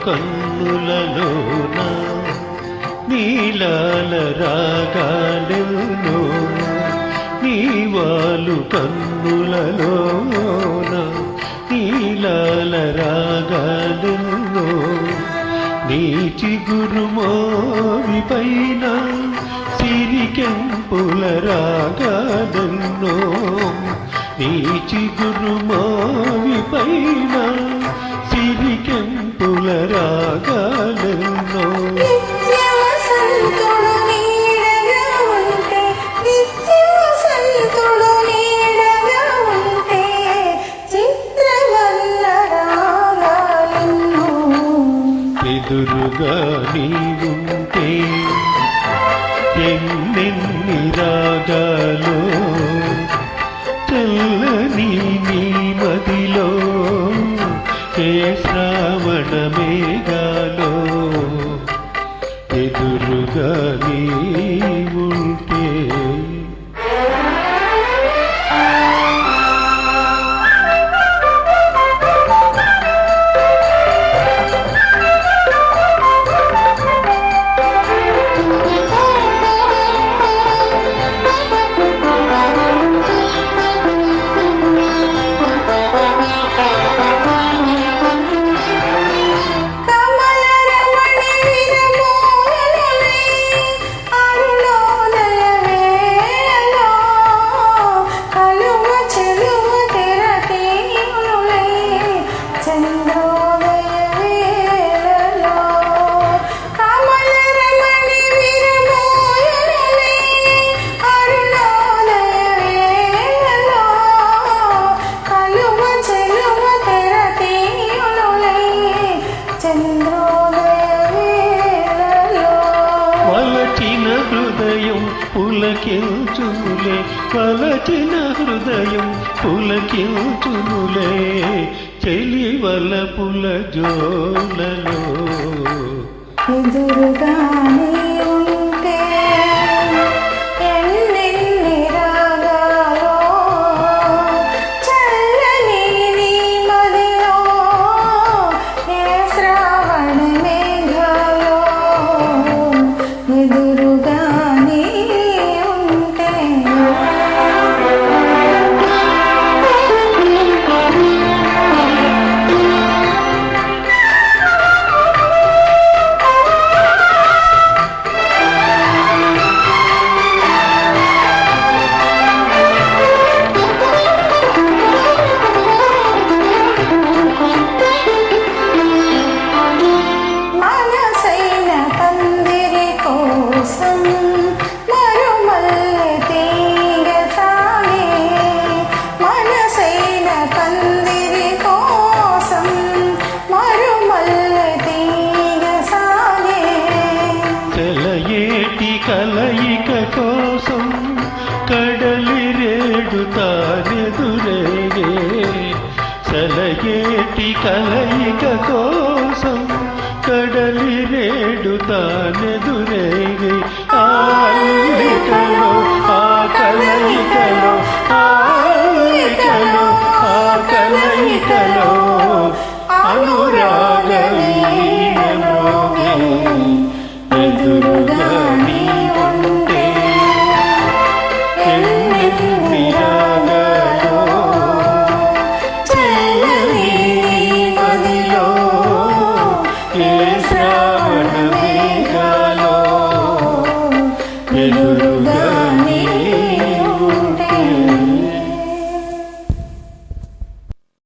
కన్నులలోన నీలాల రాగాలెన్నో నీవాలు కన్నులలోన నీలాల రాగాలెన్నో నీ చిగురు మోవి పైన సిరికెంపుల రాగాలెన్నో నీ చిగురు మోవి పైన సిరికెంపుల రాగాలెన్నో ఎదురుగా నీవుంటే ఎన్నెన్ని రాగాలో చల్లని నీ మదిలో ఏ శ్రావణ మేఘాలో ఎదురుగా నీవుంటే పులకించునులే పలచిన హృదయం పులకించునులే చెలివల పుల జోలలో ఎదురుగానే ఉంటే ఎన్నెన్ని రాగాలో చల్లని నీ మదిలో ఏ శ్రావణ మేఘాలో ఎదురుగానే కలయిక కోసం కడలి రేడు తానెదురేగే సెలయేటి కలయిక కోసం కడలి రేడు తానెదురేగే ఆ కలయిక